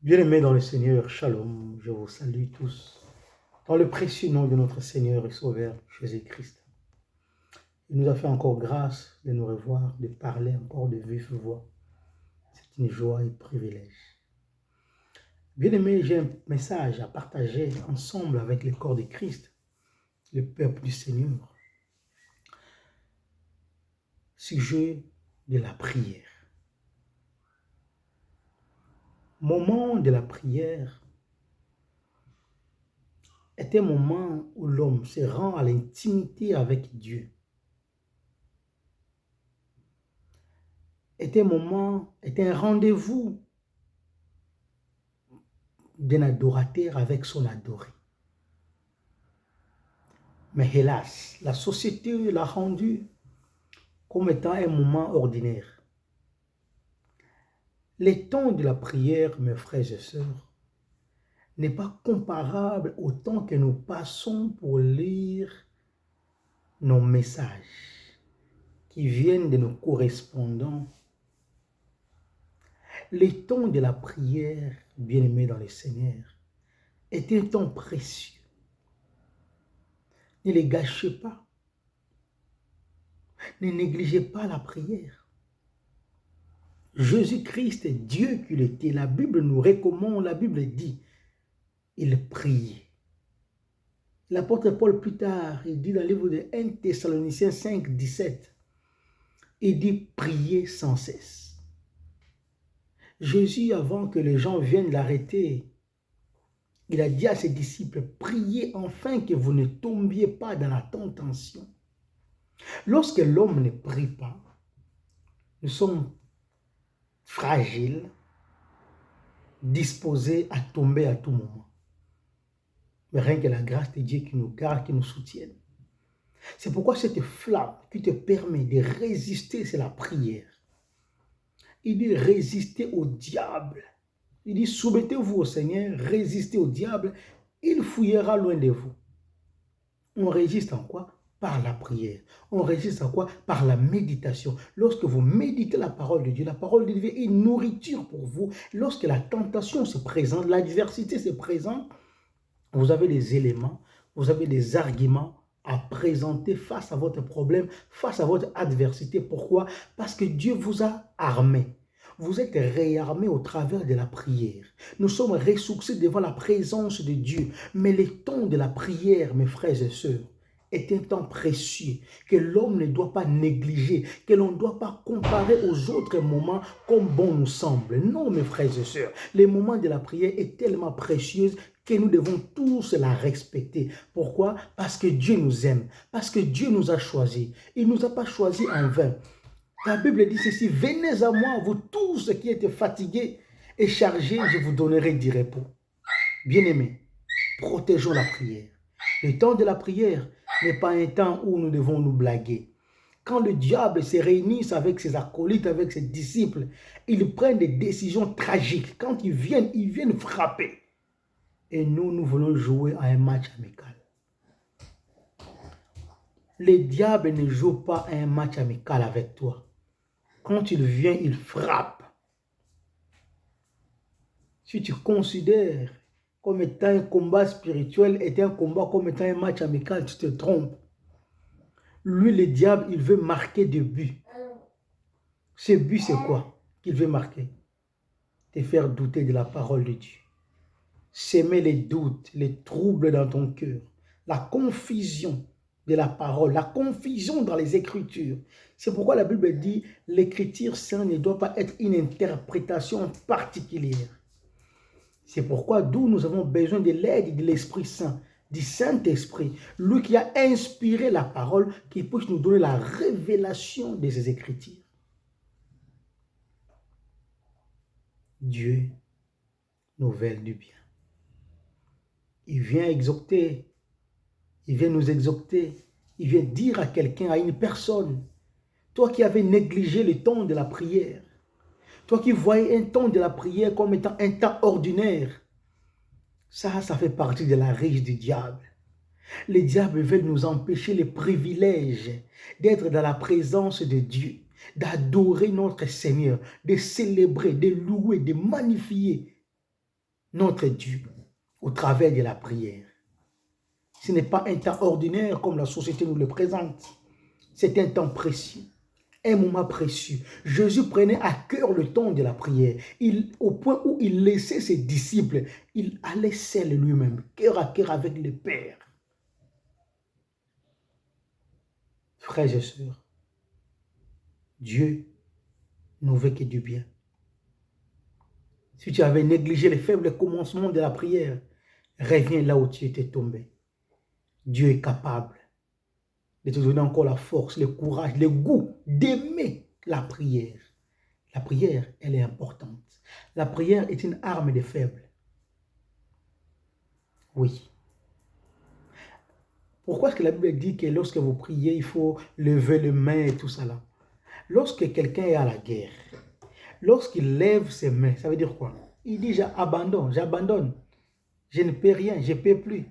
Bien-aimés dans le Seigneur, Shalom, je vous salue tous, dans le précieux nom de notre Seigneur et Sauveur Jésus-Christ. Il nous a fait encore grâce de nous revoir, de parler encore de vive voix. C'est une joie et un privilège. Bien-aimés, j'ai un message à partager ensemble avec le corps de Christ, le peuple du Seigneur. Sujet de la prière. Moment de la prière est un moment où l'homme se rend à l'intimité avec Dieu. Est un rendez-vous d'un adorateur avec son adoré. Mais hélas, la société l'a rendu comme étant un moment ordinaire. Le temps de la prière, mes frères et sœurs, n'est pas comparable au temps que nous passons pour lire nos messages qui viennent de nos correspondants. Le temps de la prière, bien-aimés dans le Seigneur, est un temps précieux. Ne les gâchez pas. Ne négligez pas la prière. Jésus-Christ est Dieu qu'il était. La Bible nous recommande, la Bible dit, il priait. L'apôtre Paul plus tard, il dit dans le livre de 1 Thessaloniciens 5, 17, il dit priez sans cesse. Jésus, avant que les gens viennent l'arrêter, il a dit à ses disciples, priez afin que vous ne tombiez pas dans la tentation. Lorsque l'homme ne prie pas, nous sommes fragiles, disposés à tomber à tout moment. Mais rien que la grâce de Dieu qui nous garde, qui nous soutienne. C'est pourquoi cette flamme qui te permet de résister, c'est la prière. Il dit résister au diable. Il dit soumettez-vous au Seigneur, résistez au diable, il fouillera loin de vous. On résiste en quoi? Par la prière. On résiste en quoi? Par la méditation. Lorsque vous méditez la parole de Dieu devient une nourriture pour vous. Lorsque la tentation se présente, l'adversité se présente, vous avez des éléments, vous avez des arguments à présenter face à votre problème, face à votre adversité. Pourquoi? Parce que Dieu vous a armé. Vous êtes réarmé au travers de la prière. Nous sommes ressourcés devant la présence de Dieu. Mais le temps de la prière, mes frères et sœurs, est un temps précieux que l'homme ne doit pas négliger, que l'on ne doit pas comparer aux autres moments comme bon nous semble. Non, mes frères et sœurs, le moment de la prière est tellement précieux que nous devons tous la respecter. Pourquoi? Parce que Dieu nous aime, parce que Dieu nous a choisis. Il ne nous a pas choisis en vain. La Bible dit ceci, venez à moi, vous tous qui êtes fatigués et chargés, je vous donnerai du repos. Bien-aimés, protégeons la prière. Le temps de la prière n'est pas un temps où nous devons nous blaguer. Quand le diable se réunit avec ses acolytes, avec ses disciples, ils prennent des décisions tragiques. Quand ils viennent frapper. Et nous voulons jouer à un match amical. Le diable ne joue pas à un match amical avec toi. Quand il vient, il frappe. Si tu considères comme étant un combat spirituel et un combat comme étant un match amical, tu te trompes. Lui, le diable, il veut marquer des buts. Ce but, c'est quoi qu'il veut marquer? Te faire douter de la parole de Dieu. S'aimer les doutes, les troubles dans ton cœur, la confusion de la parole, la confusion dans les Écritures. C'est pourquoi la Bible dit l'Écriture sainte ne doit pas être une interprétation particulière. C'est pourquoi d'où nous avons besoin de l'aide de l'Esprit Saint, du Saint-Esprit, lui qui a inspiré la parole, qui puisse nous donner la révélation de ces Écritures. Dieu nous veut du bien. Il vient exhorter, il vient nous exhorter, il vient dire à quelqu'un, à une personne, toi qui avais négligé le temps de la prière, toi qui voyais un temps de la prière comme étant un temps ordinaire, ça fait partie de la riche du diable. Les diables veulent nous empêcher les privilèges d'être dans la présence de Dieu, d'adorer notre Seigneur, de célébrer, de louer, de magnifier notre Dieu au travers de la prière. Ce n'est pas un temps ordinaire comme la société nous le présente. C'est un temps précieux, un moment précieux. Jésus prenait à cœur le temps de la prière. Au point où il laissait ses disciples, il allait seul lui-même, cœur à cœur avec le Père. Frères et sœurs, Dieu nous veut que du bien. Si tu avais négligé les faibles commencements de la prière, reviens là où tu étais tombé. Dieu est capable de te donner encore la force, le courage, le goût d'aimer la prière. La prière, elle est importante. La prière est une arme des faibles. Oui. Pourquoi est-ce que la Bible dit que lorsque vous priez, il faut lever les mains et tout ça là? Lorsque quelqu'un est à la guerre, lorsqu'il lève ses mains, ça veut dire quoi? Il dit j'abandonne, je ne peux rien, je ne peux plus.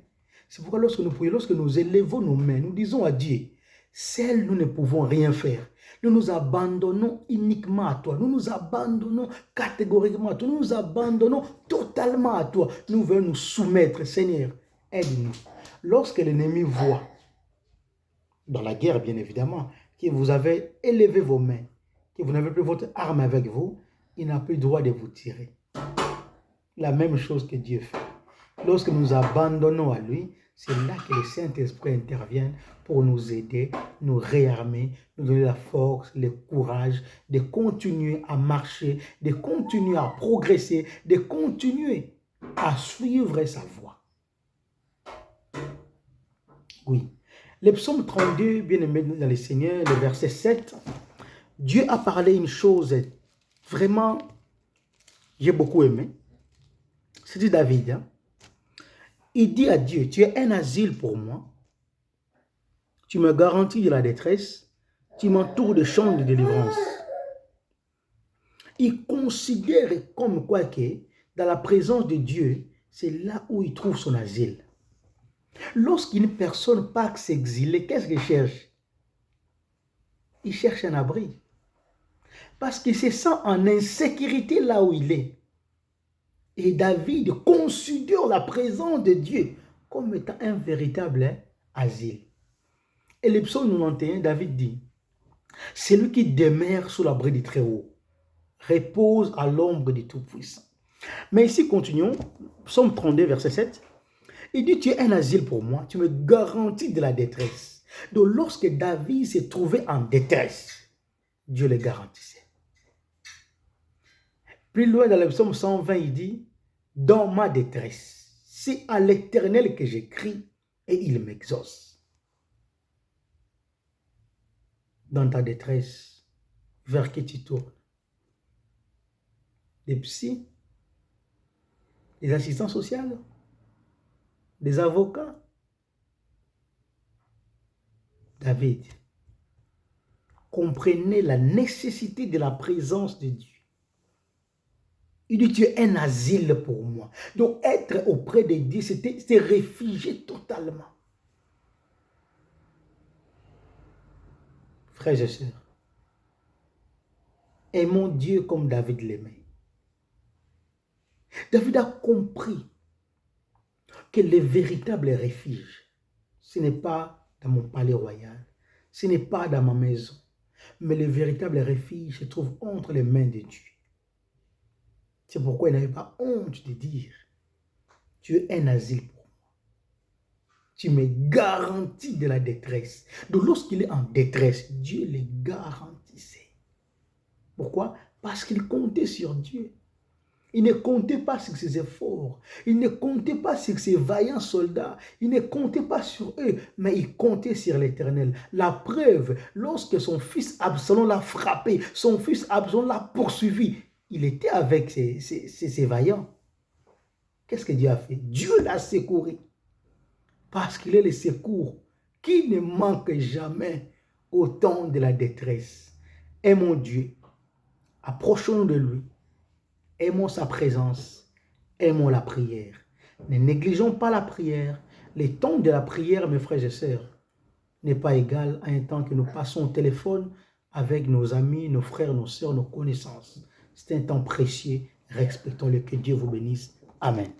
C'est pourquoi lorsque nous prions, lorsque nous élevons nos mains, nous disons à Dieu, seuls nous ne pouvons rien faire. Nous nous abandonnons uniquement à toi. Nous nous abandonnons catégoriquement à toi. Nous nous abandonnons totalement à toi. Nous voulons nous soumettre. Seigneur, aide-nous. Lorsque l'ennemi voit, dans la guerre bien évidemment, que vous avez élevé vos mains, que vous n'avez plus votre arme avec vous, il n'a plus le droit de vous tirer. La même chose que Dieu fait. Lorsque nous abandonnons à lui, c'est là que le Saint-Esprit intervient pour nous aider, nous réarmer, nous donner la force, le courage de continuer à marcher, de continuer à progresser, de continuer à suivre sa voie. Oui. Le psaume 32, bien aimé dans le Seigneur, le verset 7, Dieu a parlé une chose vraiment, j'ai beaucoup aimé. C'est dit David, hein? Il dit à Dieu, tu es un asile pour moi, tu me garantis de la détresse, tu m'entoures de champs de délivrance. Il considère comme quoi que dans la présence de Dieu, c'est là où il trouve son asile. Lorsqu'une personne part s'exiler, qu'est-ce qu'il cherche? Il cherche un abri. Parce qu'il se sent en insécurité là où il est. Et David considère la présence de Dieu comme étant un véritable asile. Et le psaume 91, David dit, « Celui qui demeure sous l'abri du Très-Haut repose à l'ombre du Tout-Puissant. » Mais ici, continuons, psaume 32, verset 7, il dit, « Tu es un asile pour moi, tu me garantis de la détresse. » Donc, lorsque David s'est trouvé en détresse, Dieu le garantissait. Plus loin dans le psaume 120, il dit, « Dans ma détresse, c'est à l'Éternel que j'écris et il m'exauce. » Dans ta détresse, vers qui tu tournes? Des psys? Des assistants sociaux? Des avocats? David comprenait la nécessité de la présence de Dieu. Il dit, tu es un asile pour moi. Donc, être auprès de Dieu, c'était se réfugier totalement. Frères et sœurs, aimons Dieu comme David l'aimait. David a compris que le véritable refuge, ce n'est pas dans mon palais royal, ce n'est pas dans ma maison, mais le véritable refuge se trouve entre les mains de Dieu. C'est pourquoi il n'avait pas honte de dire, tu es un asile pour moi. Tu me garantis de la détresse. Donc lorsqu'il est en détresse, Dieu le garantissait. Pourquoi? Parce qu'il comptait sur Dieu. Il ne comptait pas sur ses efforts. Il ne comptait pas sur ses vaillants soldats. Il ne comptait pas sur eux, mais il comptait sur l'Éternel. La preuve, lorsque son fils Absalom l'a frappé, son fils Absalom l'a poursuivi, il était avec ses vaillants. Qu'est-ce que Dieu a fait? Dieu l'a secouru. Parce qu'il est le secours qui ne manque jamais au temps de la détresse. Aimons Dieu. Approchons de lui. Aimons sa présence. Aimons la prière. Ne négligeons pas la prière. Le temps de la prière, mes frères et sœurs, n'est pas égal à un temps que nous passons au téléphone avec nos amis, nos frères, nos sœurs, nos connaissances. C'est un temps précieux. Respectons-le. Que Dieu vous bénisse. Amen.